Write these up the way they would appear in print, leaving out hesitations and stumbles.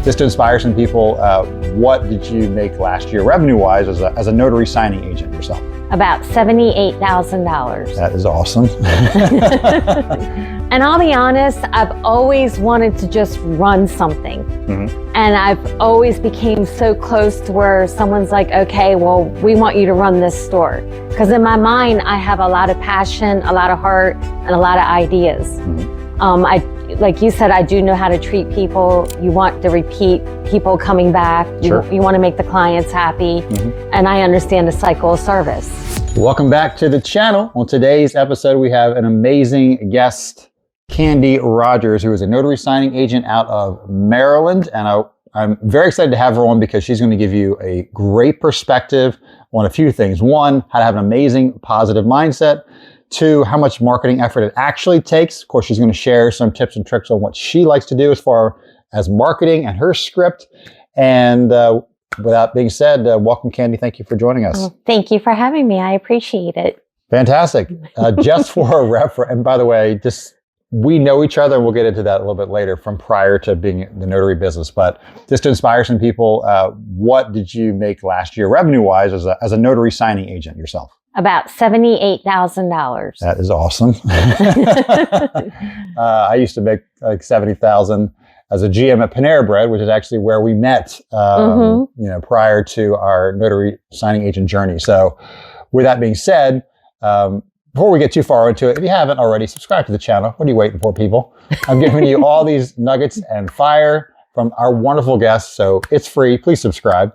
Just to inspire some people, what did you make last year revenue-wise as a notary signing agent yourself? About $78,000. That is awesome. And I'll be honest, I've always wanted to just run something. And I've always became so close to where someone's like, okay, well, we want you to run this store. Because in my mind, I have a lot of passion, a lot of heart, and a lot of ideas. Like you said, I do know how to treat people. You want the repeat people coming back. You want to make the clients happy. And I understand the cycle of service. Welcome back to the channel. On today's episode, we have an amazing guest, Candy Rogers, who is a notary signing agent out of Maryland. And I'm very excited to have her on because she's going to give you a great perspective on a few things. One, how to have an amazing positive mindset. Two, how much marketing effort it actually takes. Of course, she's going to share some tips and tricks on what she likes to do as far as marketing and her script. And with that being said, welcome, Candy. Thank you for joining us. Thank you for having me. I appreciate it. Fantastic. Just for a reference, and by the way, we know each other, and we'll get into that a little bit later from prior to being in the notary business. But just to inspire some people, what did you make last year revenue-wise as a notary signing agent yourself? About $78,000. That is awesome. I used to make like $70,000 as a GM at Panera Bread, which is actually where we met, prior to our notary signing agent journey. So with that being said, before we get too far into it, if you haven't already, subscribe to the channel. What are you waiting for, people? I'm giving you all these nuggets and fire from our wonderful guests. So it's free. Please subscribe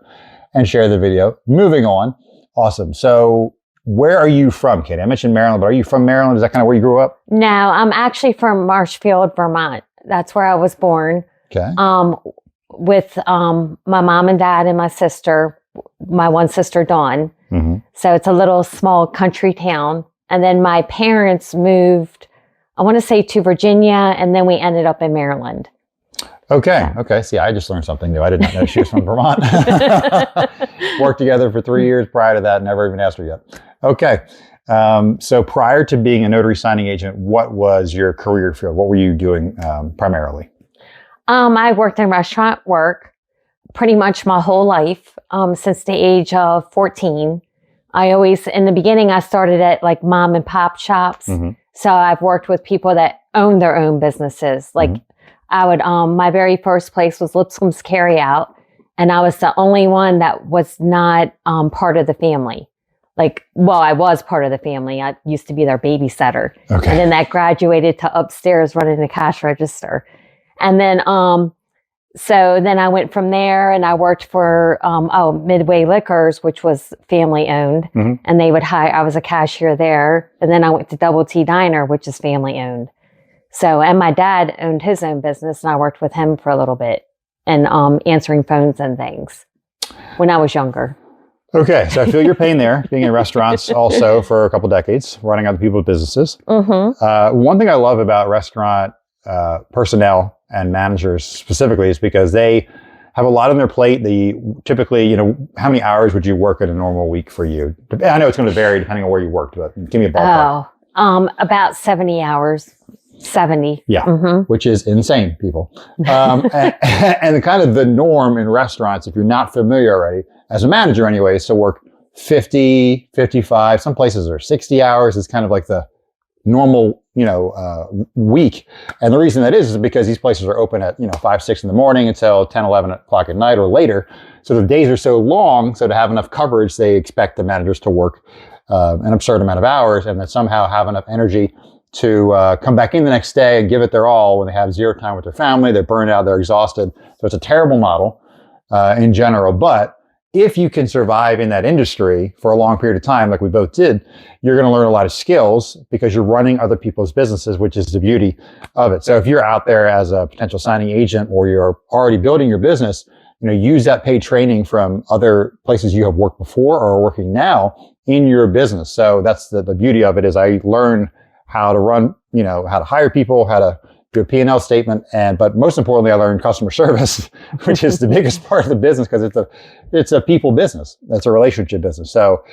and share the video. Moving on. Awesome. So where are you from, Kate? I mentioned Maryland, but are you from Maryland? Is that kind of where you grew up? No, I'm actually from Marshfield, Vermont. That's where I was born. Okay. With my mom and dad and my sister, my one sister, Dawn. So it's a little small country town. And then my parents moved, I want to say, to Virginia, and then we ended up in Maryland. Okay. Okay. See, I just learned something new. I did not know she was from Vermont. Worked together for 3 years prior to that. Never even asked her yet. Okay. So prior to being a notary signing agent, what was your career field? What were you doing primarily? I worked in restaurant work pretty much my whole life, since the age of 14. In the beginning, I started at like mom and pop shops. So I've worked with people that own their own businesses. Like my very first place was Lipscomb's Carryout. And I was the only one that was not part of the family. I was part of the family. I used to be their babysitter. Okay. And then that graduated to upstairs running the cash register. And then, so then I went from there and I worked for, Midway Liquors, which was family owned. And they would I was a cashier there. And then I went to Double T Diner, which is family owned. So, and my dad owned his own business and I worked with him for a little bit and, answering phones and things when I was younger. Okay. So I feel your pain there, being in restaurants also for a couple decades, running other people's businesses. One thing I love about restaurant personnel and managers specifically is because they have a lot on their plate. They typically, how many hours would you work in a normal week for you? I know it's going to vary depending on where you work, but give me a ballpark. About 70 hours. 70. Yeah, which is insane, people. And kind of the norm in restaurants, if you're not familiar already, as a manager anyway, is to work 50, 55, some places are 60 hours is kind of like the normal, week. And the reason that is because these places are open at, 5, 6 in the morning until 10, 11 o'clock at night or later. So the days are so long. So to have enough coverage, they expect the managers to work an absurd amount of hours and then somehow have enough energy to come back in the next day and give it their all when they have zero time with their family. They're burned out. They're exhausted. So it's a terrible model in general. But if you can survive in that industry for a long period of time, like we both did, you're going to learn a lot of skills because you're running other people's businesses, which is the beauty of it. So if you're out there as a potential signing agent or you're already building your business, use that paid training from other places you have worked before or are working now in your business. So that's the beauty of it is I learn how to run, how to hire people, how to do a P&L statement. But most importantly, I learned customer service, which is the biggest part of the business because it's a people business. That's a relationship business. So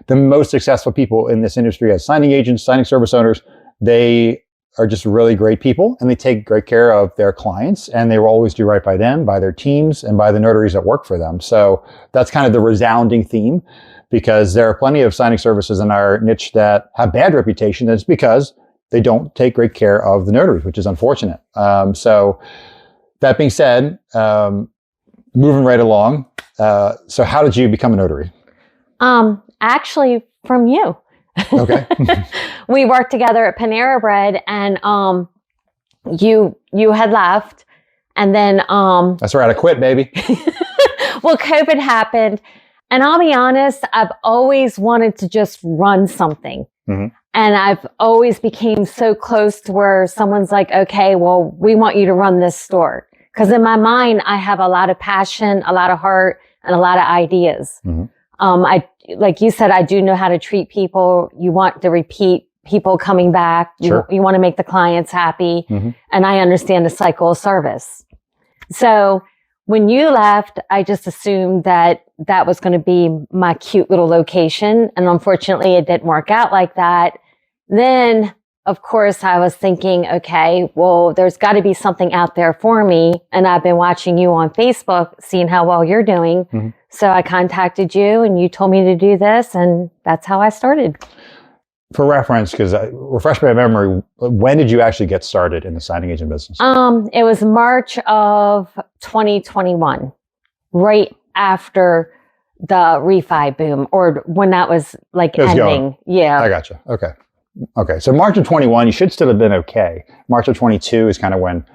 the most successful people in this industry as signing agents, signing service owners, they are just really great people, and they take great care of their clients, and they will always do right by them, by their teams, and by the notaries that work for them. So that's kind of the resounding theme, because there are plenty of signing services in our niche that have bad reputation. And it's because they don't take great care of the notaries, which is unfortunate. So that being said, moving right along. So how did you become a notary? Actually from you. Okay. We worked together at Panera Bread, and you had left, and then That's right, I quit, baby. well, COVID happened, and I'll be honest, I've always wanted to just run something. Mm-hmm. And I've always became so close to where someone's like, okay, well, we want you to run this store. Because in my mind, I have a lot of passion, a lot of heart, and a lot of ideas. Mm-hmm. Like you said, I do know how to treat people. You want to repeat people coming back. Sure. You want to make the clients happy. Mm-hmm. And I understand the cycle of service. So when you left, I just assumed that that was going to be my cute little location. And unfortunately, it didn't work out like that. Then, of course, I was thinking, okay, well, there's got to be something out there for me. And I've been watching you on Facebook, seeing how well you're doing. Mm-hmm. So I contacted you, and you told me to do this. And that's how I started. For reference, because refresh my memory, when did you actually get started in the signing agent business? It was March of 2021, right after the refi boom, or when that was like ending. Going. Yeah. I gotcha. Okay. So March of 21, you should still have been okay. March of 22 is kind of when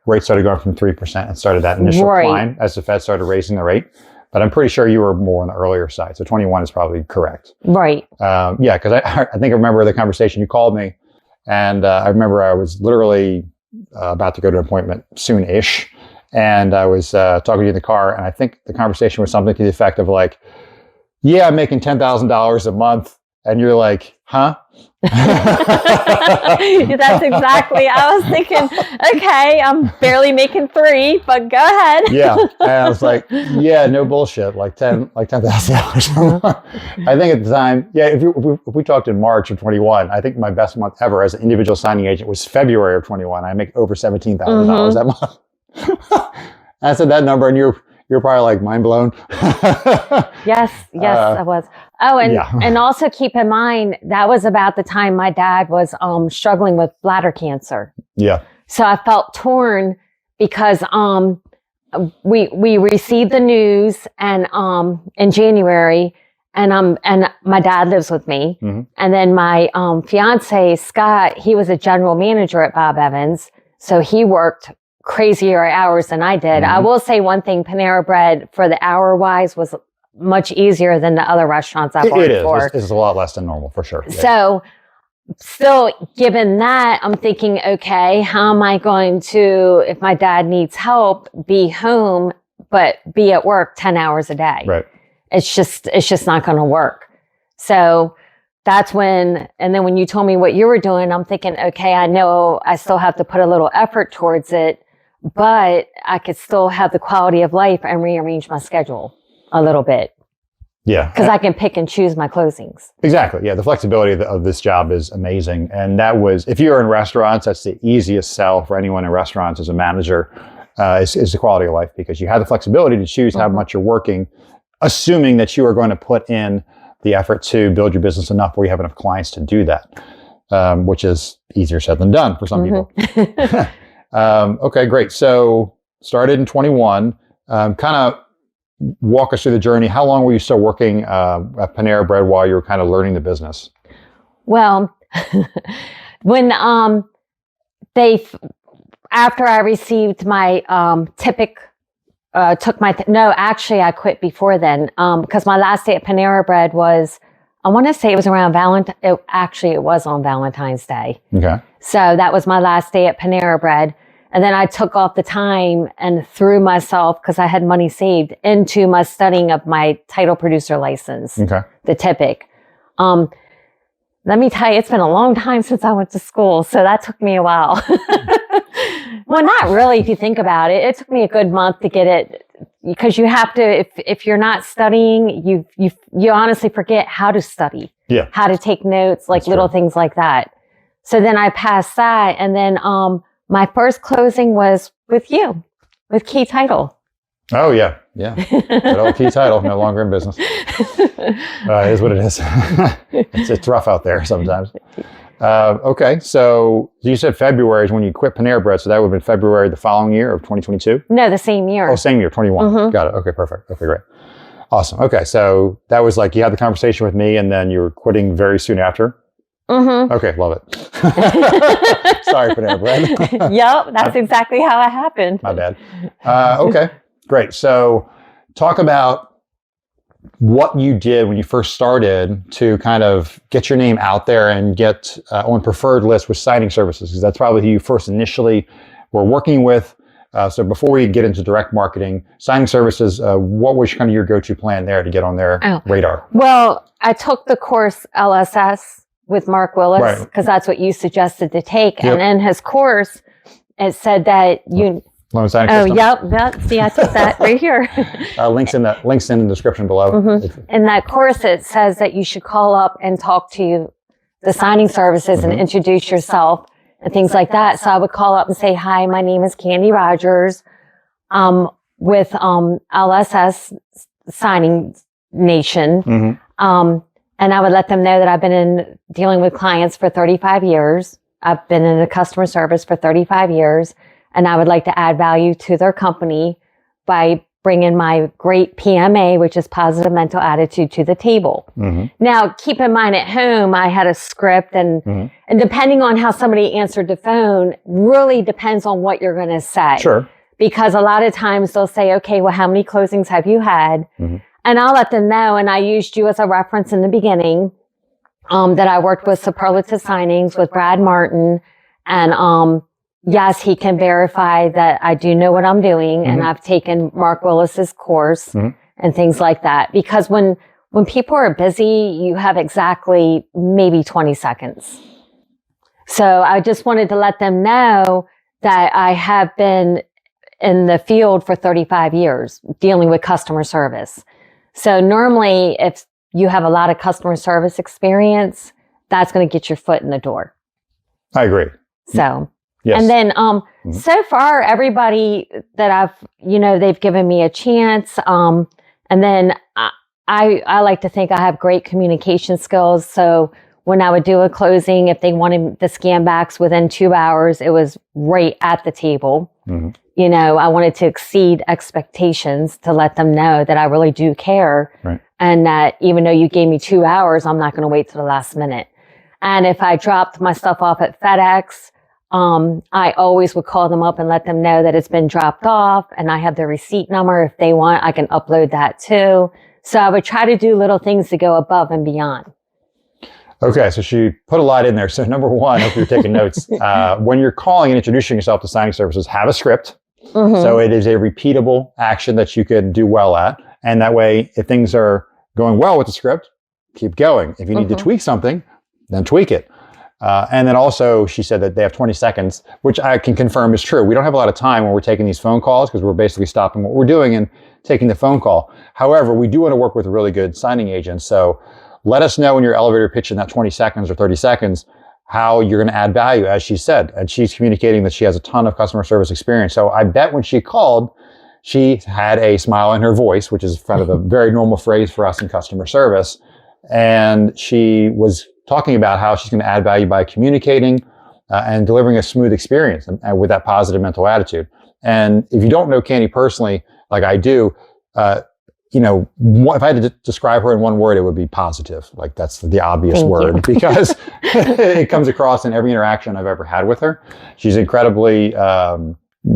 rates started going from 3% and started that initial climb as the Fed started raising the rate. But I'm pretty sure you were more on the earlier side. So 21 is probably correct. Right. Yeah, because I think I remember the conversation you called me. And I remember I was literally about to go to an appointment soon-ish. And I was talking to you in the car. And I think the conversation was something to the effect of like, yeah, I'm making $10,000 a month. And you're like, huh? That's exactly. I was thinking, okay, I'm barely making 3, but go ahead. Yeah. And I was like, yeah, no bullshit. Like $10,000. I think at the time, yeah, if we talked in March of 21, I think my best month ever as an individual signing agent was February of 21. I make over $17,000 that month. I said that number, and you're probably like mind blown. Yes, I was. Oh, and also keep in mind, that was about the time my dad was struggling with bladder cancer. Yeah. So I felt torn because we received the news and in January, and my dad lives with me. Mm-hmm. And then my fiance, Scott, he was a general manager at Bob Evans. So he worked crazier hours than I did. Mm-hmm. I will say one thing, Panera Bread for the hour wise was much easier than the other restaurants I've worked for. It's a lot less than normal for sure. Yeah. So still, given that, I'm thinking, okay, how am I going to, if my dad needs help, be home, but be at work 10 hours a day? Right. It's just not going to work. So that's when, and then when you told me what you were doing, I'm thinking, okay, I know I still have to put a little effort towards it, but I could still have the quality of life and rearrange my schedule a little bit. Yeah. Because I can pick and choose my closings. Exactly. Yeah. The flexibility of this job is amazing. And that was, if you're in restaurants, that's the easiest sell for anyone in restaurants as a manager, is the quality of life, because you have the flexibility to choose how much you're working, assuming that you are going to put in the effort to build your business enough where you have enough clients to do that, which is easier said than done for some people. Okay, great. So started in 21, kind of walk us through the journey. How long were you still working at Panera Bread while you were kind of learning the business? Well, when after I received my actually I quit before then, because my last day at Panera Bread was, I want to say it was around it was on Valentine's Day. Okay. So that was my last day at Panera Bread. And then I took off the time and threw myself, because I had money saved, into my studying of my title producer license, the TIPIC. Let me tell you, it's been a long time since I went to school, so that took me a while. Well, not really, if you think about it. It took me a good month to get it, because you have to, if you're not studying, you honestly forget how to study, how to take notes, like little things like that. So then I passed that. And then my first closing was with you, with Key Title. Oh, yeah. Yeah. That old Key Title, no longer in business. It is what it is. It's rough out there sometimes. Okay. So you said February is when you quit Panera Bread. So that would have been February the following year of 2022? No, the same year. Oh, same year, 21. Mm-hmm. Got it. Okay, perfect. Okay, great. Awesome. Okay. So that was like you had the conversation with me and then you were quitting very soon after? Mm-hmm. Okay, love it. Sorry, Panera Bread. Yep, that's exactly how it happened. My bad. Okay, great. So talk about what you did when you first started to kind of get your name out there and get on preferred list with signing services, because that's probably who you first initially were working with. So before we get into direct marketing, signing services, what was kind of your go-to plan there to get on their radar? Well, I took the course LSS with Mark Willis because that's what you suggested to take. Yep. And in his course, it said that you... Loan signing system? Yep. See, I took that right here. Links in the description below. Mm-hmm. In that course, it says that you should call up and talk to the signing services and introduce yourself and things like that. So I would call up and say, hi, my name is Candy Rogers with LSS Signing Nation. And I would let them know that I've been dealing with clients for 35 years. I've been in the customer service for 35 years. And I would like to add value to their company by bringing my great PMA, which is positive mental attitude, to the table. Now, keep in mind at home, I had a script and depending on how somebody answered the phone really depends on what you're going to say. Sure. Because a lot of times they'll say, okay, well, how many closings have you had? And I'll let them know. And I used you as a reference in the beginning that I worked with Superlative Signings with Brad Martin. And yes, he can verify that I do know what I'm doing. And I've taken Mark Willis's course and things like that. Because when people are busy, you have exactly maybe 20 seconds. So I just wanted to let them know that I have been in the field for 35 years dealing with customer service. So normally if you have a lot of customer service experience, that's going to get your foot in the door. I agree. So, yes. And then, so far everybody that they've given me a chance. And then I like to think I have great communication skills. So when I would do a closing, if they wanted the scan backs within 2 hours, it was right at the table. I wanted to exceed expectations to let them know that I really do care. Right. And that even though you gave me 2 hours, I'm not going to wait till the last minute. And if I dropped my stuff off at FedEx, I always would call them up and let them know that it's been dropped off and I have the receipt number. If they want, I can upload that too. So I would try to do little things to go above and beyond. Okay, so she put a lot in there. So number one, if you're taking notes, when you're calling and introducing yourself to signing services, have a script. So it is a repeatable action that you can do well at. And that way, if things are going well with the script, keep going. If you need to tweak something, then tweak it. And then also, she said that they have 20 seconds, which I can confirm is true. We don't have a lot of time when we're taking these phone calls because we're basically stopping what we're doing and taking the phone call. However, we do want to work with really good signing agents. So let us know in your elevator pitch in that 20 seconds or 30 seconds how you're going to add value, as she said. And she's communicating that she has a ton of customer service experience. So I bet when she called, she had a smile in her voice, which is kind of a very normal phrase for us in customer service. And she was talking about how she's going to add value by communicating and delivering a smooth experience and with that positive mental attitude. And if you don't know Candy personally, like I do, if I had to describe her in one word, it would be positive. Like that's the obvious word because it comes across in every interaction I've ever had with her. She's incredibly,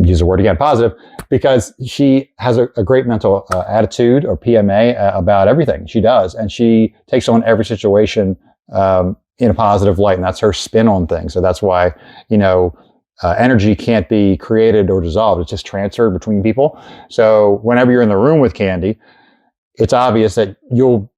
use the word again, positive, because she has a great mental attitude or PMA about everything she does. And she takes on every situation in a positive light. And that's her spin on things. So that's why, energy can't be created or dissolved. It's just transferred between people. So whenever you're in the room with Candy, it's obvious that you'll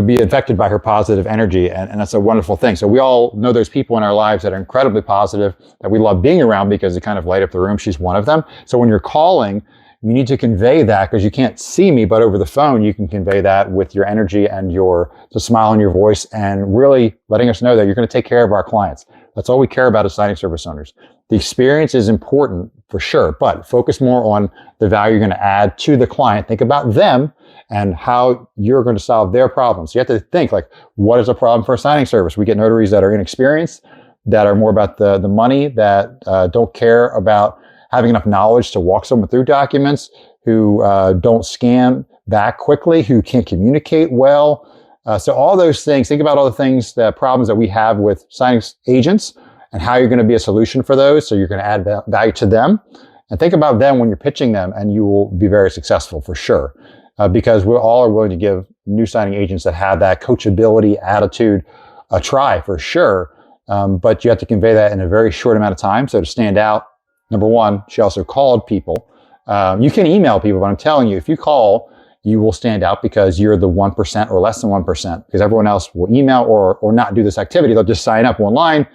be affected by her positive energy. And that's a wonderful thing. So we all know there's people in our lives that are incredibly positive that we love being around because they kind of light up the room. She's one of them. So when you're calling, you need to convey that because you can't see me, but over the phone, you can convey that with your energy and the smile in your voice and really letting us know that you're going to take care of our clients. That's all we care about as signing service owners. The experience is important for sure, but focus more on the value you're going to add to the client. Think about them and how you're going to solve their problems. So you have to think like, what is a problem for a signing service? We get notaries that are inexperienced, that are more about the money, that don't care about having enough knowledge to walk someone through documents, who don't scan back quickly, who can't communicate well. So all those things, think about all the things, the problems that we have with signing agents and how you're going to be a solution for those. So you're going to add value to them. And think about them when you're pitching them, and you will be very successful for sure. Because we all are willing to give new signing agents that have that coachability attitude a try for sure. But you have to convey that in a very short amount of time. So to stand out, number one, she also called people. You can email people, but I'm telling you, if you call, you will stand out because you're the 1% or less than 1%, because everyone else will email or not do this activity. They'll just sign up online,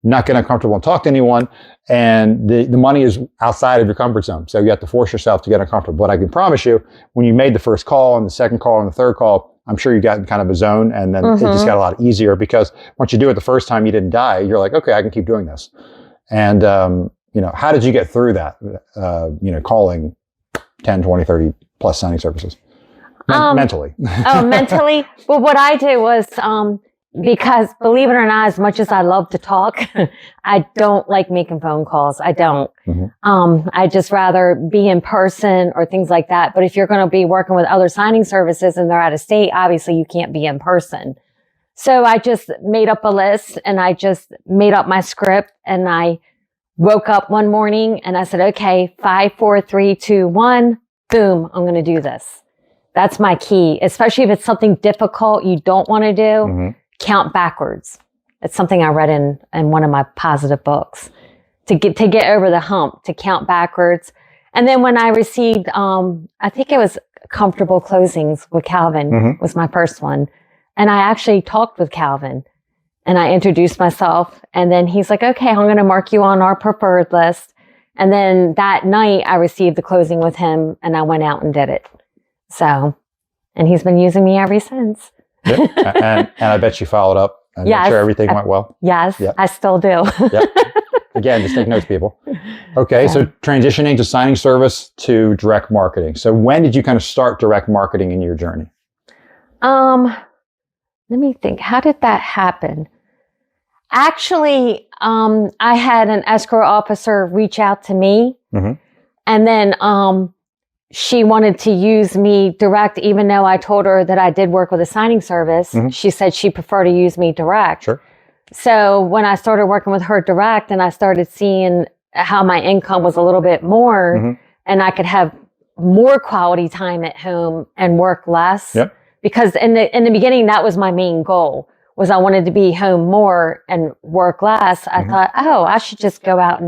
not get uncomfortable and talk to anyone. And the money is outside of your comfort zone. So you have to force yourself to get uncomfortable. But I can promise you, when you made the first call and the second call and the third call, I'm sure you got in kind of a zone, and then it just got a lot easier, because once you do it the first time, you didn't die. You're like, okay, I can keep doing this. And, how did you get through that? Calling 10, 20, 30 plus signing services mentally. Mentally. Well, what I did was, because believe it or not, as much as I love to talk, I don't like making phone calls. I don't. I just rather be in person or things like that. But if you're going to be working with other signing services and they're out of state, obviously you can't be in person. So I just made up a list, and I just made up my script, and I woke up one morning and I said, okay, 5, 4, 3, 2, 1, boom, I'm going to do this. That's my key, especially if it's something difficult you don't want to do. Count backwards. It's something I read in one of my positive books. To get over the hump, to count backwards. And then when I received, I think it was Comfortable Closings with Calvin was my first one. And I actually talked with Calvin, and I introduced myself, and then he's like, okay, I'm going to mark you on our preferred list. And then that night I received the closing with him, and I went out and did it. So, and he's been using me ever since. and I bet you followed up and made sure everything went well. Yes, I still do. Again, just take notes, people. Okay, so transitioning to signing service to direct marketing. So when did you kind of start direct marketing in your journey? Let me think. How did that happen? Actually, I had an escrow officer reach out to me, and then she wanted to use me direct, even though I told her that I did work with a signing service. She said she'd prefer to use me direct. Sure. So when I started working with her direct, and I started seeing how my income was a little bit more, and I could have more quality time at home and work less. Because in the beginning, that was my main goal, was I wanted to be home more and work less. I thought, I should just go out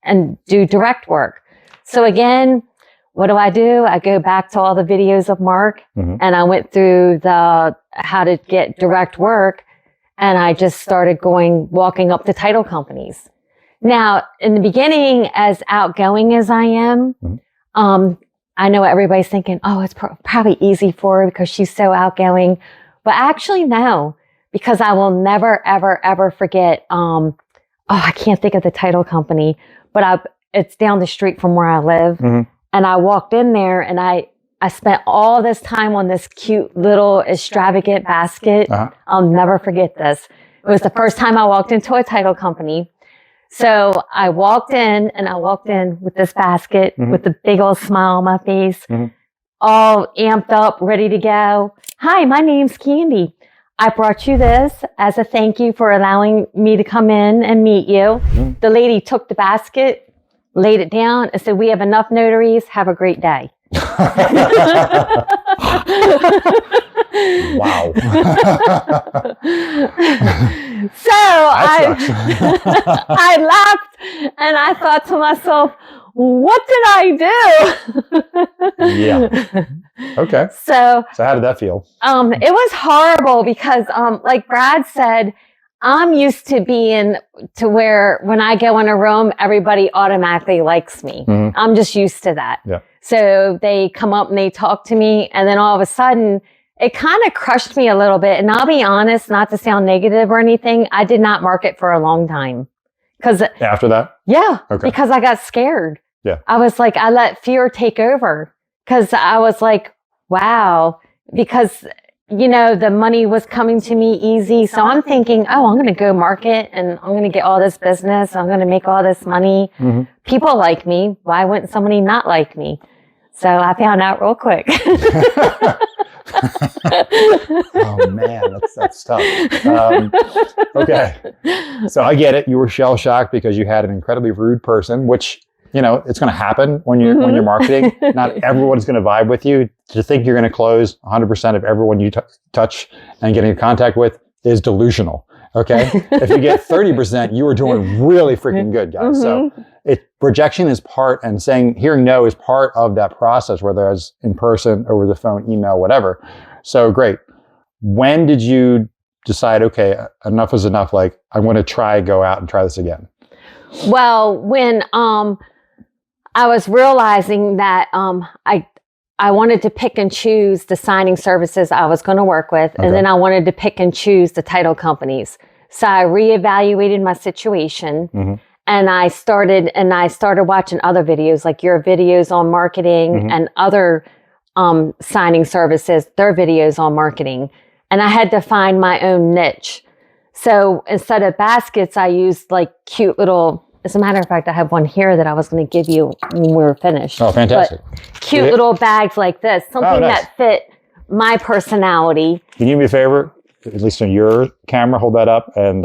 and do direct work. So again, what do? I go back to all the videos of Mark, and I went through how to get direct work, and I just started walking up to title companies. Now, in the beginning, as outgoing as I am, I know everybody's thinking, it's probably easy for her because she's so outgoing. But actually, no, because I will never, ever, ever forget. I can't think of the title company, but it's down the street from where I live. And I walked in there, and I spent all this time on this cute little extravagant basket. I'll never forget this. It was the first time I walked into a title company. So I walked in with this basket with a big old smile on my face, all amped up, ready to go. Hi, my name's Candy. I brought you this as a thank you for allowing me to come in and meet you. The lady took the basket, laid it down, and said, we have enough notaries. Have a great day. Wow. So I laughed and I thought to myself, what did I do? Yeah. Okay. So how did that feel? It was horrible because, like Brad said, I'm used to being to where when I go in a room, everybody automatically likes me. Mm-hmm. I'm just used to that. Yeah. So they come up and they talk to me, and then all of a sudden it kind of crushed me a little bit. And I'll be honest, not to sound negative or anything, I did not market for a long time. After that? Yeah. Okay. Because I got scared. Yeah. I was like, I let fear take over because I was like, wow, because, the money was coming to me easy. So I'm thinking, oh, I'm going to go market and I'm going to get all this business. I'm going to make all this money. Mm-hmm. People like me. Why wouldn't somebody not like me? So I found out real quick. Oh man, that's tough. Okay. So I get it. You were shell shocked because you had an incredibly rude person, which, it's going to happen when you're marketing. Not everyone's going to vibe with you. To think you're going to close 100% of everyone you touch and get in contact with is delusional. Okay. If you get 30%, you are doing really freaking good, guys. Mm-hmm. So rejection is part, and hearing no is part of that process, whether it's in person, over the phone, email, whatever. So great. When did you decide, okay, enough is enough? Like, I want to go out and try this again. Well, when, I was realizing that, I wanted to pick and choose the signing services I was going to work with. Okay. And then I wanted to pick and choose the title companies. So I reevaluated my situation. Mm-hmm. And I started watching other videos, like your videos on marketing, mm-hmm. and other signing services, their videos on marketing. And I had to find my own niche. So instead of baskets, I used like cute little, as a matter of fact, I have one here that I was going to give you when we were finished. Oh, fantastic. But cute little bags like this, something that fit my personality. Can you do me a favor? At least on your camera, hold that up, and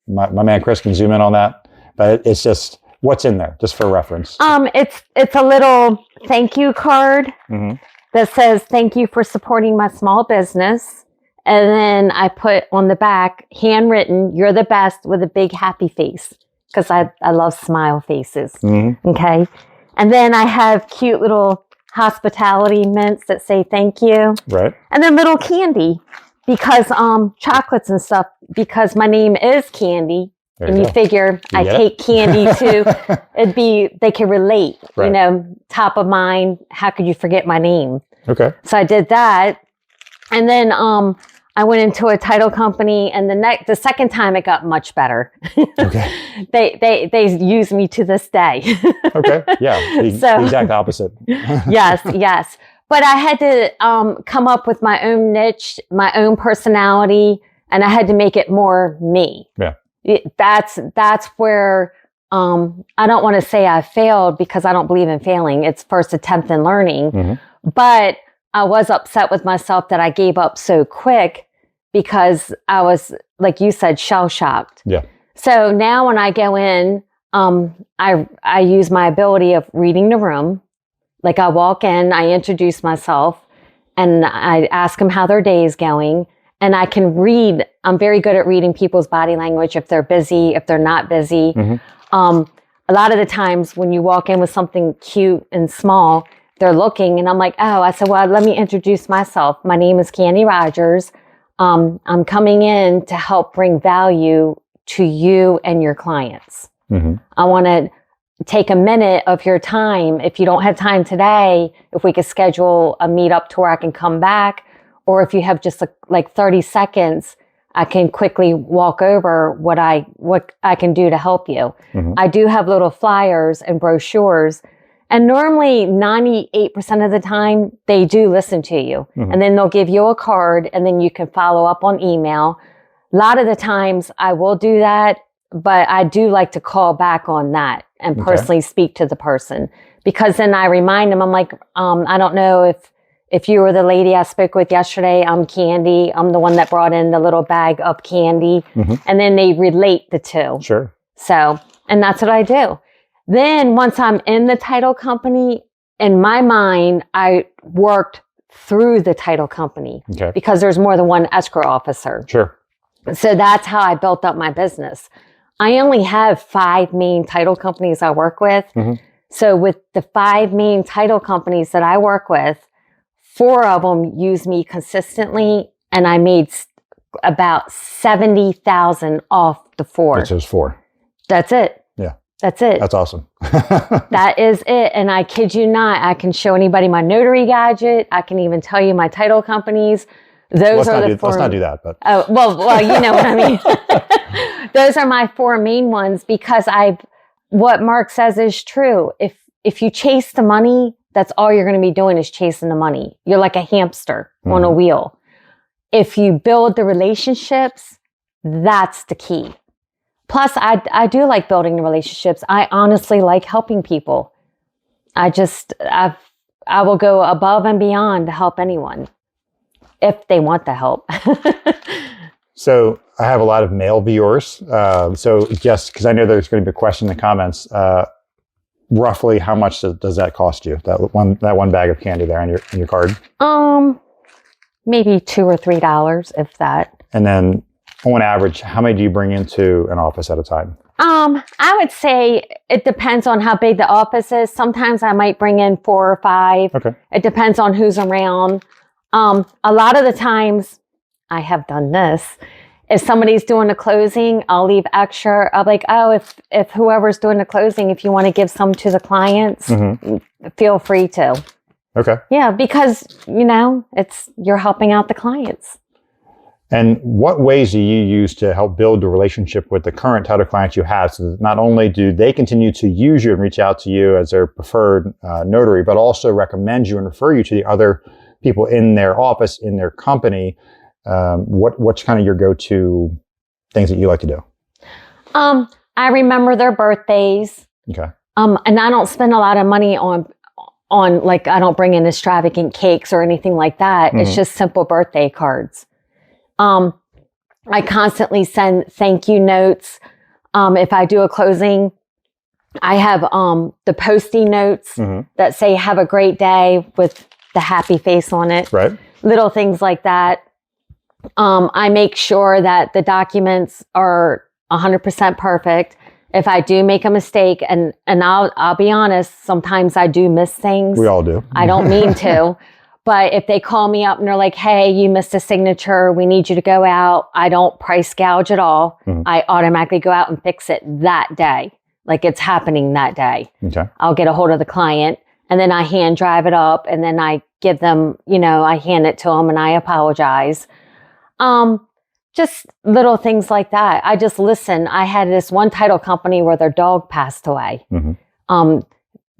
my man Chris can zoom in on that. But it's just, what's in there, just for reference? It's a little thank you card, mm-hmm. that says, thank you for supporting my small business. And then I put on the back, handwritten, you're the best, with a big happy face. Because I love smile faces. Mm-hmm. Okay. And then I have cute little hospitality mints that say thank you. Right. And then little candy, because chocolates and stuff, because my name is Candy. And you figure I take candy too. They can relate, right. Top of mind. How could you forget my name? Okay. So I did that. And then I went into a title company, and the second time it got much better. Okay. They use me to this day. Okay. Yeah. The exact opposite. Yes. But I had to come up with my own niche, my own personality, and I had to make it more me. Yeah. That's where I don't want to say I failed, because I don't believe in failing. It's first attempt in learning. Mm-hmm. But I was upset with myself that I gave up so quick, because I was, like you said, shell shocked. Yeah. So now when I go in, I use my ability of reading the room. Like, I walk in, I introduce myself, and I ask them how their day is going. And I can read. I'm very good at reading people's body language, if they're busy, if they're not busy. Mm-hmm. A lot of the times when you walk in with something cute and small, they're looking, and I'm like, oh, I said, well, let me introduce myself. My name is Candy Rogers. I'm coming in to help bring value to you and your clients. Mm-hmm. I want to take a minute of your time. If you don't have time today, if we could schedule a meetup to where I can come back, or if you have just like 30 seconds, I can quickly walk over what I can do to help you. Mm-hmm. I do have little flyers and brochures. And normally 98% of the time, they do listen to you. Mm-hmm. And then they'll give you a card, and then you can follow up on email. A lot of the times I will do that, but I do like to call back on that and personally speak to the person, because then I remind them, I'm like, I don't know if you were the lady I spoke with yesterday, I'm Candy. I'm the one that brought in the little bag of candy. Mm-hmm. And then they relate the two. Sure. So, and that's what I do. Then once I'm in the title company, in my mind, I worked through the title company, because there's more than one escrow officer. Sure. So that's how I built up my business. I only have 5 main title companies I work with. Mm-hmm. So with the 5 main title companies that I work with, 4 of them use me consistently, and I made about $70,000 off the 4. That's just 4. That's it. Yeah. That's it. That's awesome. That is it. And I kid you not, I can show anybody my notary gadget. I can even tell you my title companies. Those are the four. Let's not do that. But oh, well, you know what I mean. Those are my four main ones because what Mark says is true. If you chase the money, that's all you're going to be doing is chasing the money. You're like a hamster on a wheel. If you build the relationships, that's the key. Plus, I do like building the relationships. I honestly like helping people. I will go above and beyond to help anyone if they want the help. So I have a lot of male viewers. So just because I know there's going to be a question in the comments, roughly how much does that cost you? That one bag of candy there on your card? Maybe $2 or $3, if that. And then on average, how many do you bring into an office at a time? I would say it depends on how big the office is. Sometimes I might bring in 4 or 5. Okay. It depends on who's around. A lot of the times I have done this. If somebody's doing a closing, I'll leave extra. I'll be like, oh, if whoever's doing the closing, if you want to give some to the clients, feel free to. Okay. Yeah, because, you're helping out the clients. And what ways do you use to help build a relationship with the current title clients you have so that not only do they continue to use you and reach out to you as their preferred notary, but also recommend you and refer you to the other people in their office, in their company? What's kind of your go-to things that you like to do? I remember their birthdays. Okay. And I don't spend a lot of money on like, I don't bring in extravagant cakes or anything like that. It's just simple birthday cards. I constantly send thank you notes. If I do a closing, I have the Post-it notes that say have a great day with the happy face on it. Right. Little things like that. I make sure that the documents are 100% perfect. If I do make a mistake, and I'll be honest, sometimes I do miss things. We all do. I don't mean to. But if they call me up and they're like, hey, you missed a signature, we need you to go out, I don't price gouge at all. I automatically go out and fix it that day. Like it's happening that day. Okay. I'll get a hold of the client and then I hand drive it up and then I give them, I hand it to them and I apologize. Just little things like that. I just listen. I had this one title company where their dog passed away.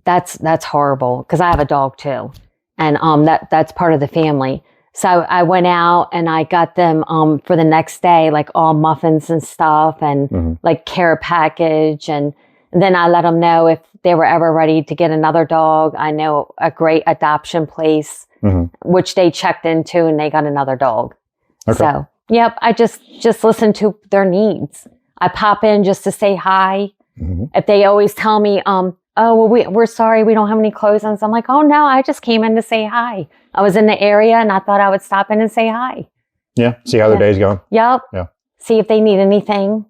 That's horrible because I have a dog too. And that's part of the family. So I went out and I got them for the next day, like all muffins and stuff and like care package. And then I let them know if they were ever ready to get another dog. I know a great adoption place, which they checked into and they got another dog. Okay. So, yep, I just listen to their needs. I pop in just to say hi. If they always tell me, oh, well, we're sorry, we don't have any closings. I'm like, oh, no, I just came in to say hi. I was in the area and I thought I would stop in and say hi. Yeah. See how their day's going. Yep. Yeah. See if they need anything.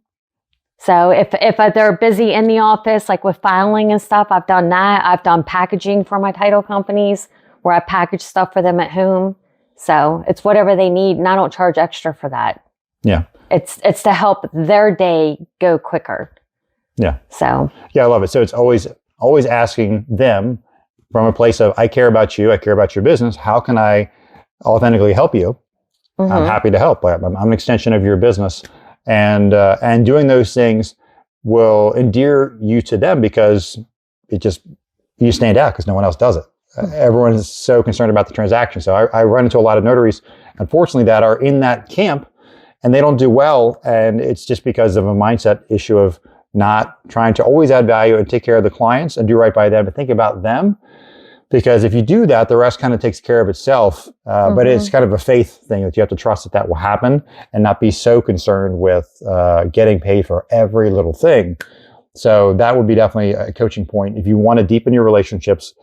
So if they're busy in the office, like with filing and stuff, I've done that. I've done packaging for my title companies where I package stuff for them at home. So it's whatever they need. And I don't charge extra for that. Yeah. It's to help their day go quicker. Yeah. So. Yeah, I love it. So it's always asking them from a place of, I care about you. I care about your business. How can I authentically help you? I'm happy to help. I'm an extension of your business. And doing those things will endear you to them because you stand out because no one else does it. Everyone is so concerned about the transaction. So I run into a lot of notaries, unfortunately, that are in that camp and they don't do well. And it's just because of a mindset issue of not trying to always add value and take care of the clients and do right by them, but think about them. Because if you do that, the rest kind of takes care of itself. But it's kind of a faith thing that you have to trust that will happen and not be so concerned with getting paid for every little thing. So that would be definitely a coaching point. If you want to deepen your relationships,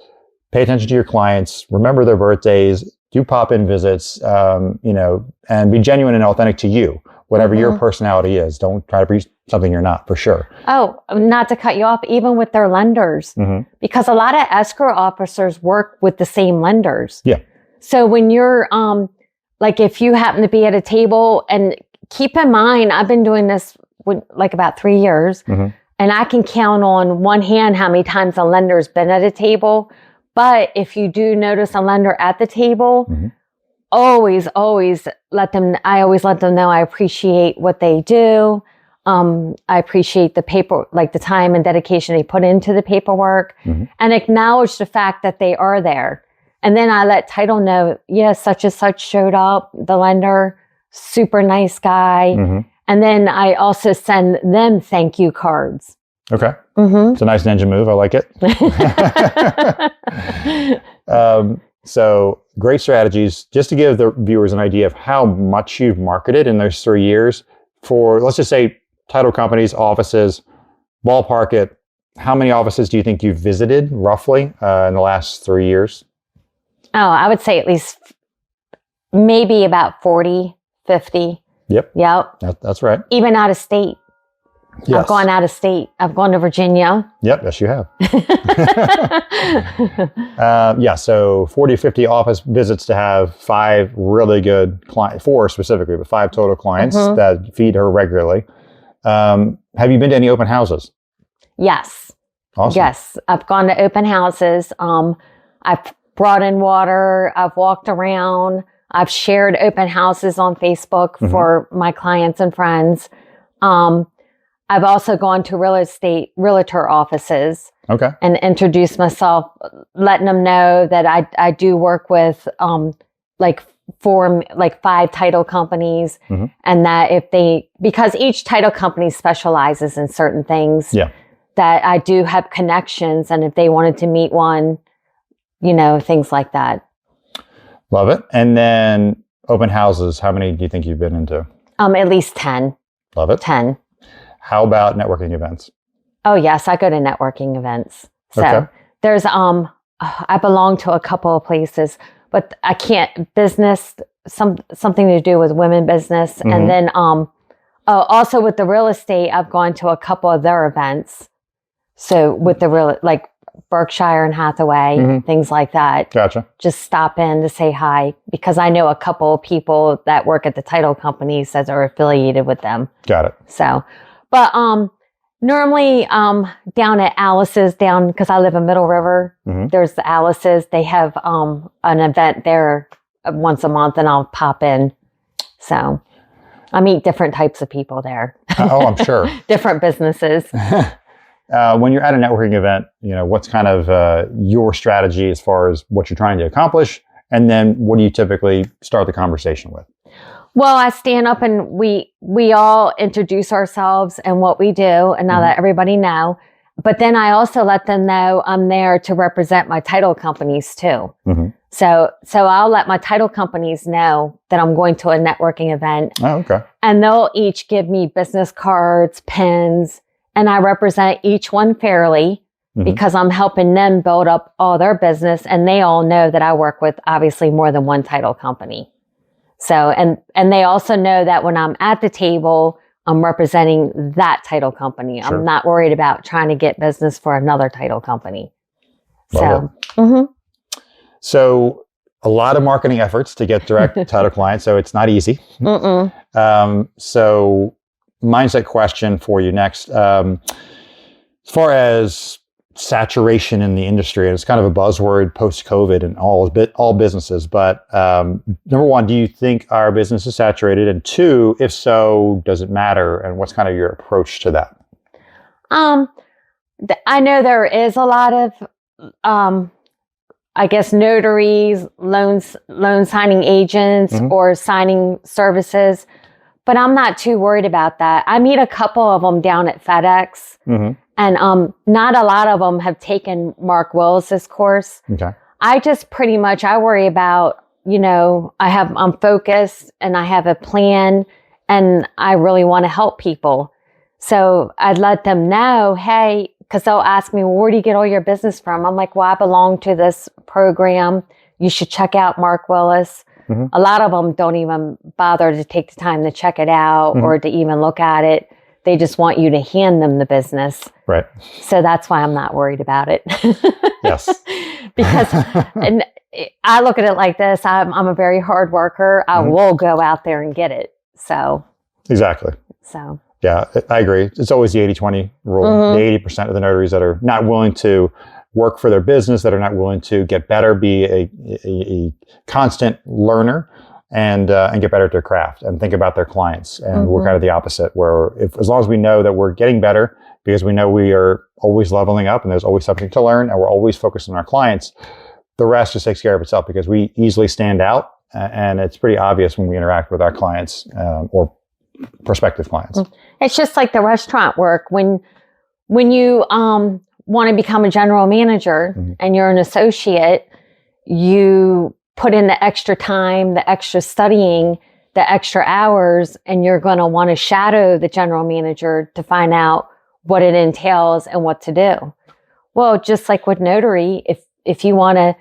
pay attention to your clients, remember their birthdays, do pop-in visits, and be genuine and authentic to you, whatever your personality is. Don't try to be something you're not, for sure. Oh, not to cut you off, even with their lenders, because a lot of escrow officers work with the same lenders. Yeah. So when you're, like if you happen to be at a table, and keep in mind, I've been doing this like about 3 years. And I can count on one hand how many times a lender's been at a table. But if you do notice a lender at the table, always let them know I appreciate what they do. I appreciate the paper, like the time and dedication they put into the paperwork, and acknowledge the fact that they are there. And then I let title know, yes, such and such showed up, the lender, super nice guy. And then I also send them thank you cards. Okay. It's a nice ninja move. I like it. So great strategies. Just to give the viewers an idea of how much you've marketed in those 3 years for, let's just say, title companies, offices, ballpark it. How many offices do you think you've visited roughly in the last 3 years? Oh, I would say at least maybe about 40, 50. Yep. Yep. That's right. Even out of state. Yes. I've gone out of state. I've gone to Virginia. Yep. Yes, you have. So 40, 50 office visits to have 5 really good clients, 4 specifically, but 5 total clients that feed her regularly. Have you been to any open houses? Yes. Awesome. Yes. I've gone to open houses. I've brought in water. I've walked around. I've shared open houses on Facebook for my clients and friends. I've also gone to realtor offices and introduced myself, letting them know that I do work with like 5 title companies, and that because each title company specializes in certain things, that I do have connections, and if they wanted to meet one, things like that. Love it. And then open houses, how many do you think you've been into? At least 10. Love it. 10. How about networking events? Oh, yes. I go to networking events. So there's, I belong to a couple of places, but I can't something to do with women business. And then, also with the real estate, I've gone to a couple of their events. So with the like Berkshire and Hathaway, things like that. Gotcha. Just stop in to say hi, because I know a couple of people that work at the title companies that are affiliated with them. Got it. So, but normally down at Alice's, because I live in Middle River, there's the Alice's. They have an event there once a month, and I'll pop in. So I meet different types of people there. I'm sure. Different businesses. When you're at a networking event, what's kind of your strategy as far as what you're trying to accomplish? And then what do you typically start the conversation with? Well, I stand up and we all introduce ourselves and what we do, and now that everybody know. But then I also let them know I'm there to represent my title companies too. So I'll let my title companies know that I'm going to a networking event. Oh, okay. And they'll each give me business cards, pens, and I represent each one fairly because I'm helping them build up all their business, and they all know that I work with obviously more than one title company. So, and they also know that when I'm at the table, I'm representing that title company. Sure. I'm not worried about trying to get business for another title company. So a lot of marketing efforts to get direct title clients. So it's not easy. So mindset question for you next. As far as saturation in the industry, and it's kind of a buzzword post-COVID and all businesses, but number one, do you think our business is saturated? And 2, if so, does it matter? And what's kind of your approach to that? I know there is a lot of, I guess, notaries, loan signing agents, or signing services. But I'm not too worried about that. I meet a couple of them down at FedEx, and not a lot of them have taken Mark Willis's course. Okay. I just pretty much, I worry about, I'm focused and I have a plan, and I really want to help people. So I'd let them know, hey, because they'll ask me, well, where do you get all your business from? I'm like, well, I belong to this program. You should check out Mark Willis. A lot of them don't even bother to take the time to check it out or to even look at it. They just want you to hand them the business. Right. So that's why I'm not worried about it. Yes. Because and I look at it like this. I'm a very hard worker. I will go out there and get it. So. Exactly. So. Yeah, I agree. It's always the 80-20 rule. The 80% of the notaries that are not willing to work for their business, that are not willing to get better, be a constant learner, and get better at their craft and think about their clients. And we're kind of the opposite, where as long as we know that we're getting better, because we know we are always leveling up and there's always something to learn, and we're always focused on our clients, the rest just takes care of itself, because we easily stand out. And it's pretty obvious when we interact with our clients or prospective clients. It's just like the restaurant work. When you want to become a general manager and you're an associate, you put in the extra time, the extra studying, the extra hours, and you're going to want to shadow the general manager to find out what it entails and what to do. Well, just like with notary, if you want to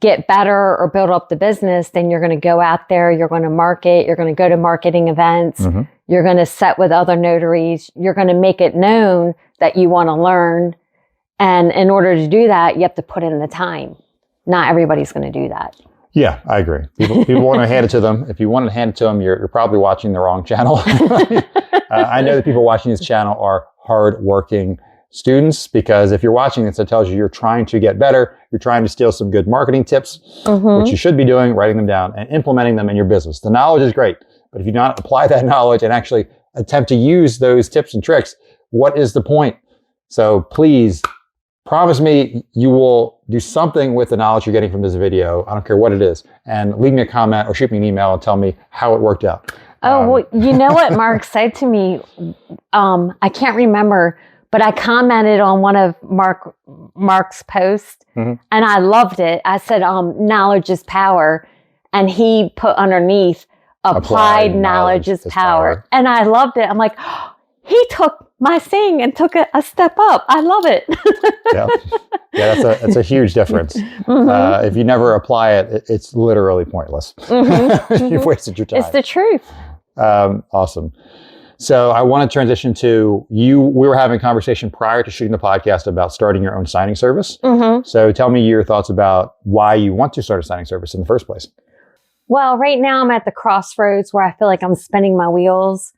get better or build up the business, then you're going to go out there, you're going to market, you're going to go to marketing events, you're going to sit with other notaries, you're going to make it known that you want to learn. And in order to do that, you have to put in the time. Not everybody's going to do that. Yeah, I agree. People want to hand it to them. If you want to hand it to them, you're probably watching the wrong channel. I know that people watching this channel are hardworking students, because if you're watching this, it tells you you're trying to get better. You're trying to steal some good marketing tips, which you should be doing, writing them down and implementing them in your business. The knowledge is great, but if you don't apply that knowledge and actually attempt to use those tips and tricks, what is the point? So please promise me you will do something with the knowledge you're getting from this video. I don't care what it is. And leave me a comment or shoot me an email and tell me how it worked out. Well, you know what Mark said to me? I can't remember, but I commented on one of Mark's posts and I loved it. I said, knowledge is power. And he put underneath, applied knowledge is power. And I loved it. I'm like, oh, he took my thing and took a step up. I love it. Yeah, that's a huge difference. If you never apply it, it's literally pointless. You've wasted your time. It's the truth. Awesome. So I want to transition to you. We were having a conversation prior to shooting the podcast about starting your own signing service. So tell me your thoughts about why you want to start a signing service in the first place. Well, right now I'm at the crossroads where I feel like I'm spinning my wheels.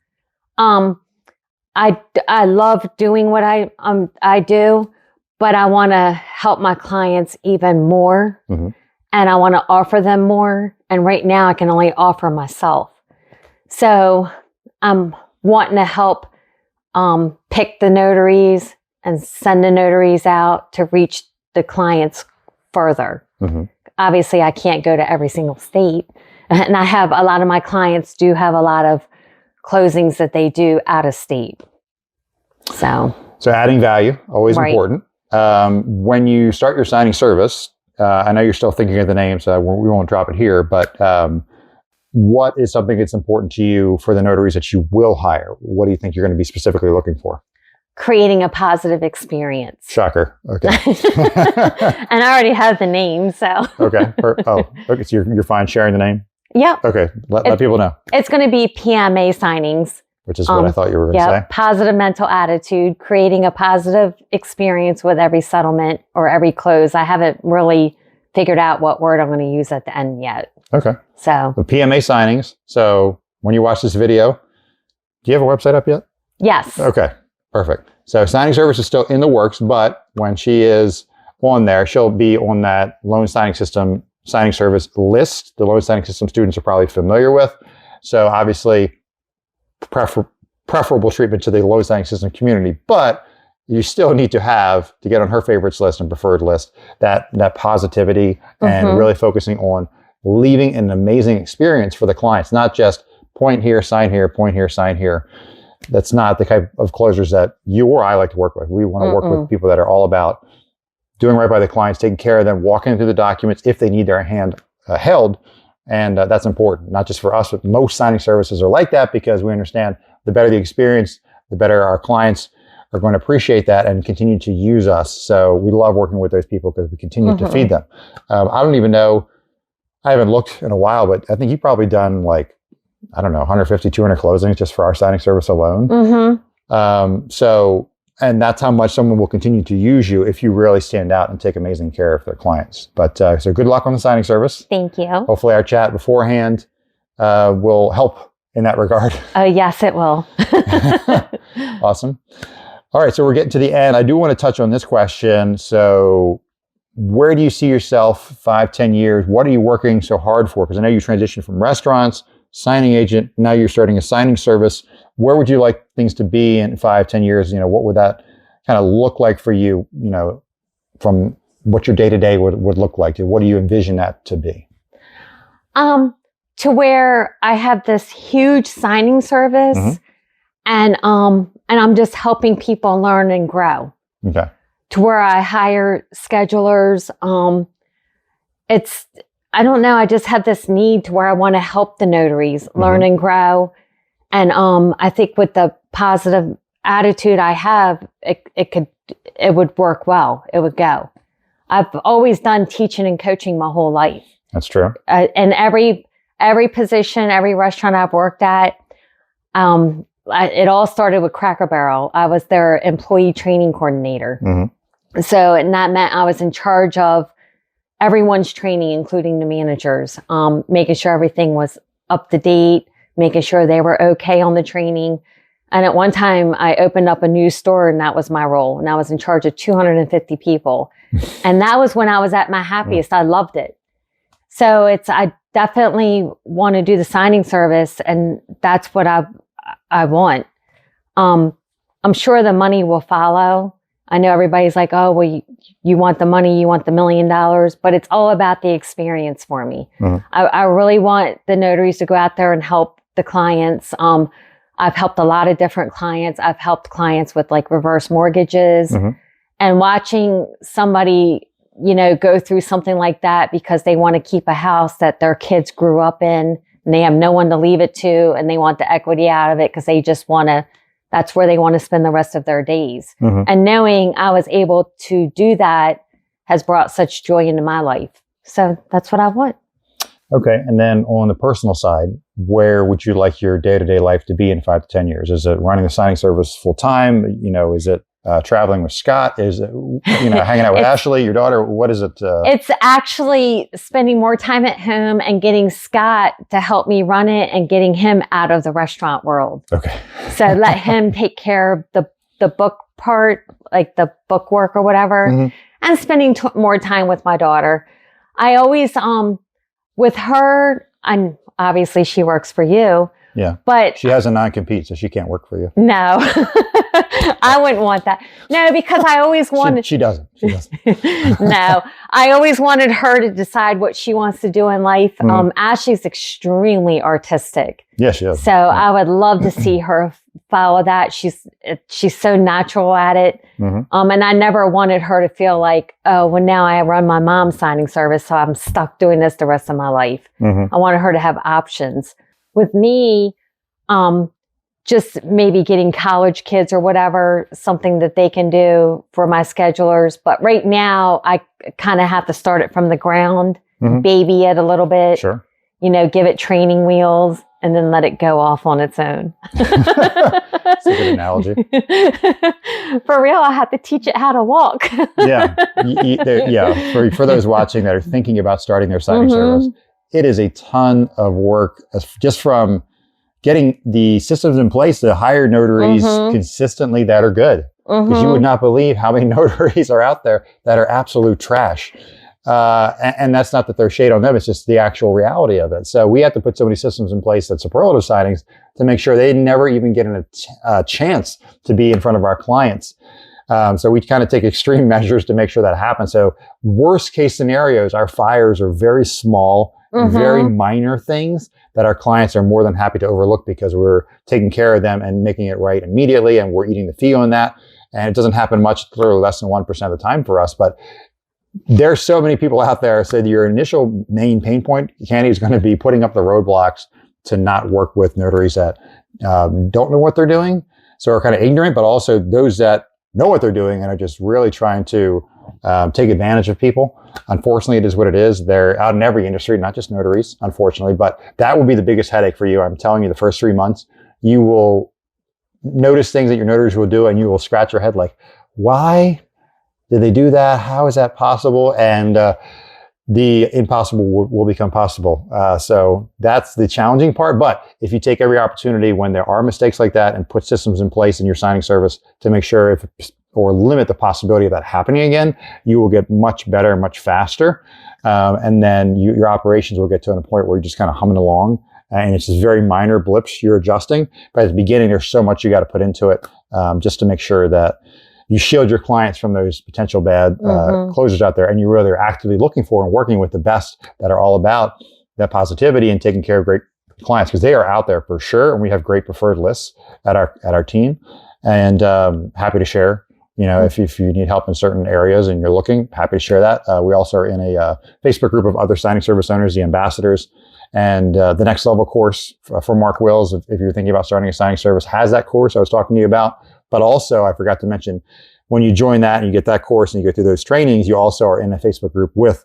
I love doing what I do, but I want to help my clients even more, and I want to offer them more. And right now I can only offer myself. So I'm wanting to help pick the notaries and send the notaries out to reach the clients further. Obviously, I can't go to every single state. And I have a lot of my clients do have a lot of closings that they do out of state. So adding value, always important. When you start your signing service, I know you're still thinking of the name, so we won't drop it here, but what is something that's important to you for the notaries that you will hire? What do you think you're going to be specifically looking for? Creating a positive experience. Shocker. Okay. And I already have the name, so. Okay. Okay. So you're fine sharing the name? Yep. Okay. Let people know. It's going to be PMA signings. Which is what I thought you were going to say. Positive mental attitude, creating a positive experience with every settlement or every close. I haven't really figured out what word I'm going to use at the end yet. Okay. So the PMA signings. So when you watch this video, do you have a website up yet? Yes. Okay. Perfect. So signing service is still in the works, but when she is on there, she'll be on that loan signing system signing service list. The loan signing system students are probably familiar with. So obviously preferable treatment to the loan signing system community, but you still need to get on her favorites list and preferred list, that positivity and really focusing on leaving an amazing experience for the clients, not just point here, sign here, point here, sign here. That's not the type of closers that you or I like to work with. We want to work with people that are all about doing right by the clients, taking care of them, walking through the documents if they need their hand held. And that's important, not just for us, but most signing services are like that, because we understand the better the experience, the better our clients are going to appreciate that and continue to use us. So we love working with those people because we continue to feed them. I don't even know, I haven't looked in a while, but I think you've probably done 150, 200 closings just for our signing service alone. And that's how much someone will continue to use you if you really stand out and take amazing care of their clients. But so good luck on the signing service. Thank you. Hopefully our chat beforehand will help in that regard? Yes, it will. Awesome. All right. So we're getting to the end. I do want to touch on this question. So where do you see yourself 5, 10 years? What are you working so hard for? Because I know you transitioned from restaurants, signing agent, now you're starting a signing service. Where would you like things to be in 5, 10 years? What would that kind of look like for you, from what your day-to-day would look like? What do you envision that to be? To where I have this huge signing service, and I'm just helping people learn and grow. Okay. To where I hire schedulers. I don't know. I just have this need to where I want to help the notaries learn and grow. And I think with the positive attitude I have, it would work well. It would go. I've always done teaching and coaching my whole life. That's true. And every position, every restaurant I've worked at, it all started with Cracker Barrel. I was their employee training coordinator. So, and that meant I was in charge of everyone's training, including the managers, making sure everything was up to date, making sure they were okay on the training. And at one time I opened up a new store, and that was my role. And I was in charge of 250 people. And that was when I was at my happiest. I loved it. So I definitely want to do the signing service, and that's what I want. I'm sure the money will follow. I know everybody's like, oh, well, you want the money, you want the $1 million, but it's all about the experience for me. I really want the notaries to go out there and help the clients. I've helped a lot of different clients. I've helped clients with like reverse mortgages, and watching somebody, go through something like that because they want to keep a house that their kids grew up in and they have no one to leave it to, and they want the equity out of it because they just that's where they want to spend the rest of their days. And knowing I was able to do that has brought such joy into my life. So that's what I want. Okay. And then on the personal side, where would you like your day-to-day life to be in 5 to 10 years? Is it running the signing service full time? Is it traveling with Scott? Is it, hanging out with Ashley, your daughter? What is it? It's actually spending more time at home and getting Scott to help me run it and getting him out of the restaurant world. Okay. So let him take care of the book part, like the book work or whatever, and spending more time with my daughter. I always, with her, and obviously she works for you. Yeah. But she has a non-compete, so she can't work for you. No, I wouldn't want that. No, because I always wanted. She doesn't. No, I always wanted her to decide what she wants to do in life. Ashley's extremely artistic. Yeah, she is. So I would love to see her follow that. She's so natural at it. And I never wanted her to feel like, oh, well, now I run my mom's signing service, so I'm stuck doing this the rest of my life. I wanted her to have options. With me, just maybe getting college kids or whatever, something that they can do for my schedulers. But right now, I kind of have to start it from the ground, baby it a little bit, sure. Give it training wheels, and then let it go off on its own. That's a good analogy. For real, I have to teach it how to walk. Yeah. For those watching that are thinking about starting their signing service, it is a ton of work just from getting the systems in place to hire notaries consistently that are good. Because you would not believe how many notaries are out there that are absolute trash. And that's not that they're shade on them. It's just the actual reality of it. So we have to put so many systems in place at Superlative Signings to make sure they never even get a chance to be in front of our clients. So we kind of take extreme measures to make sure that happens. So worst case scenarios, our fires are very small, very minor things that our clients are more than happy to overlook because we're taking care of them and making it right immediately, and we're eating the fee on that. And it doesn't happen much, clearly less than 1% of the time for us. But there's so many people out there say that your initial main pain point, Candy, is going to be putting up the roadblocks to not work with notaries that don't know what they're doing, so are kind of ignorant, but also those that know what they're doing and are just really trying to take advantage of people. Unfortunately, it is what it is. They're out in every industry, not just notaries, unfortunately, but that will be the biggest headache for you. I'm telling you, the first 3 months, you will notice things that your notaries will do and you will scratch your head like, why did they do that? How is that possible? And the impossible will become possible. So that's the challenging part. But if you take every opportunity when there are mistakes like that and put systems in place in your signing service to make sure or limit the possibility of that happening again, you will get much better, much faster. And then your operations will get to a point where you're just kind of humming along. And it's just very minor blips you're adjusting. But at the beginning, there's so much you got to put into it just to make sure that you shield your clients from those potential bad closures out there. And you're really actively looking for and working with the best that are all about that positivity and taking care of great clients, because they are out there for sure. And we have great preferred lists at our team, and happy to share. If you need help in certain areas and you're looking, happy to share that. We also are in a Facebook group of other signing service owners, the ambassadors. And the Next Level course for Mark Wills, if you're thinking about starting a signing service, has that course I was talking to you about. But also, I forgot to mention, when you join that and you get that course and you go through those trainings, you also are in a Facebook group with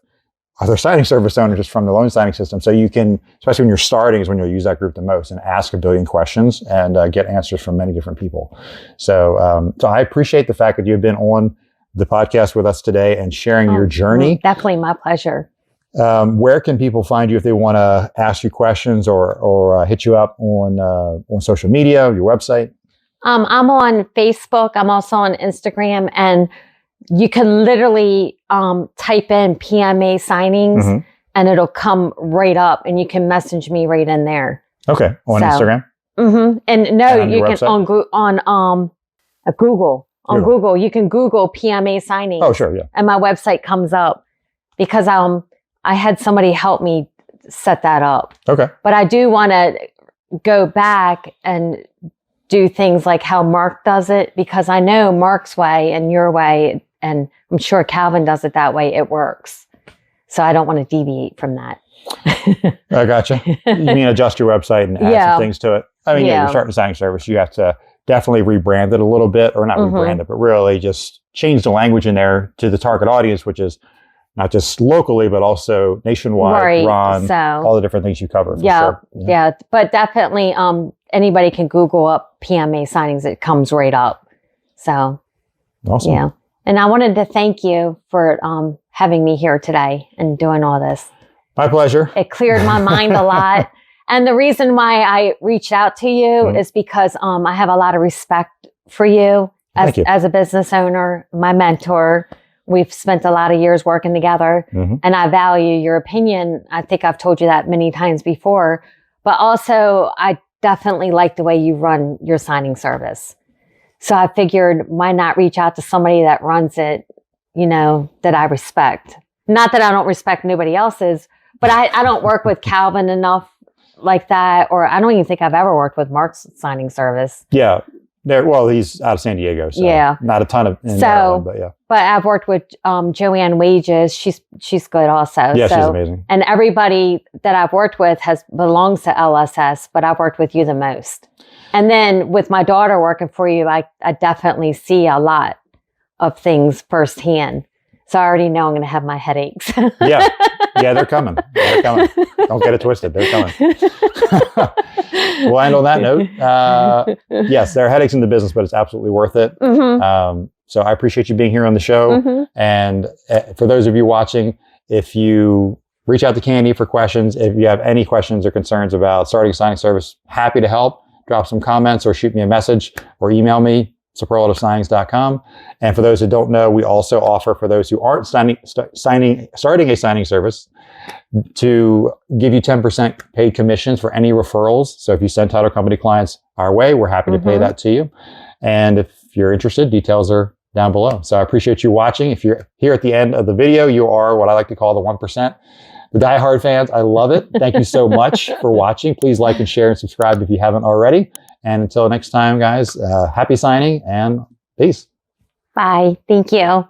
other signing service owners just from the loan signing system. So you can, especially when you're starting, is when you'll use that group the most and ask a billion questions and get answers from many different people. So I appreciate the fact that you've been on the podcast with us today and sharing your journey. Definitely my pleasure. Where can people find you if they want to ask you questions or hit you up on social media, your website? I'm on Facebook. I'm also on Instagram, and you can literally type in PMA signings and it'll come right up, and you can message me right in there. Okay. On Instagram? Mm-hmm. And no, you can on Google. On Google, you can Google PMA signings. Oh, sure. Yeah. And my website comes up because I had somebody help me set that up. Okay. But I do want to go back and do things like how Mark does it, because I know Mark's way and your way, and I'm sure Calvin does it that way. It works. So I don't want to deviate from that. I gotcha. You mean adjust your website and add some things to it? I mean, you're starting a signing service. You have to definitely rebrand it a little bit, or not rebrand it, but really just change the language in there to the target audience, which is not just locally, but also nationwide, Ron, all the different things you cover. Yeah. But definitely anybody can Google up PMA signings. It comes right up. So, awesome. Yeah. And I wanted to thank you for having me here today and doing all this. My pleasure. It cleared my mind a lot. And the reason why I reached out to you is because I have a lot of respect for you as a business owner, my mentor. We've spent a lot of years working together, and I value your opinion. I think I've told you that many times before, but also I definitely like the way you run your signing service. So I figured, why not reach out to somebody that runs it, that I respect. Not that I don't respect nobody else's, but I don't work with Calvin enough like that, or I don't even think I've ever worked with Mark's signing service. Yeah. Well, he's out of San Diego, so not a ton of Maryland, but yeah. But I've worked with Joanne Wages. She's good also. Yeah, she's amazing. And everybody that I've worked with belongs to LSS, but I've worked with you the most. And then with my daughter working for you, I definitely see a lot of things firsthand. So I already know I'm going to have my headaches. Yeah, they're coming. Don't get it twisted. They're coming. We'll end on that note. Yes, there are headaches in the business, but it's absolutely worth it. So I appreciate you being here on the show. And for those of you watching, if you reach out to Candy for questions, if you have any questions or concerns about starting a signing service, happy to help. Drop some comments or shoot me a message or email me. superlativesignings.com. And for those who don't know, we also offer, for those who aren't starting a signing service, to give you 10% paid commissions for any referrals. So if you send title company clients our way, we're happy to pay that to you. And if you're interested, details are down below. So I appreciate you watching. If you're here at the end of the video, you are what I like to call the 1%. The diehard fans, I love it. Thank you so much for watching. Please like and share and subscribe if you haven't already. And until next time, guys, happy signing and peace. Bye. Thank you.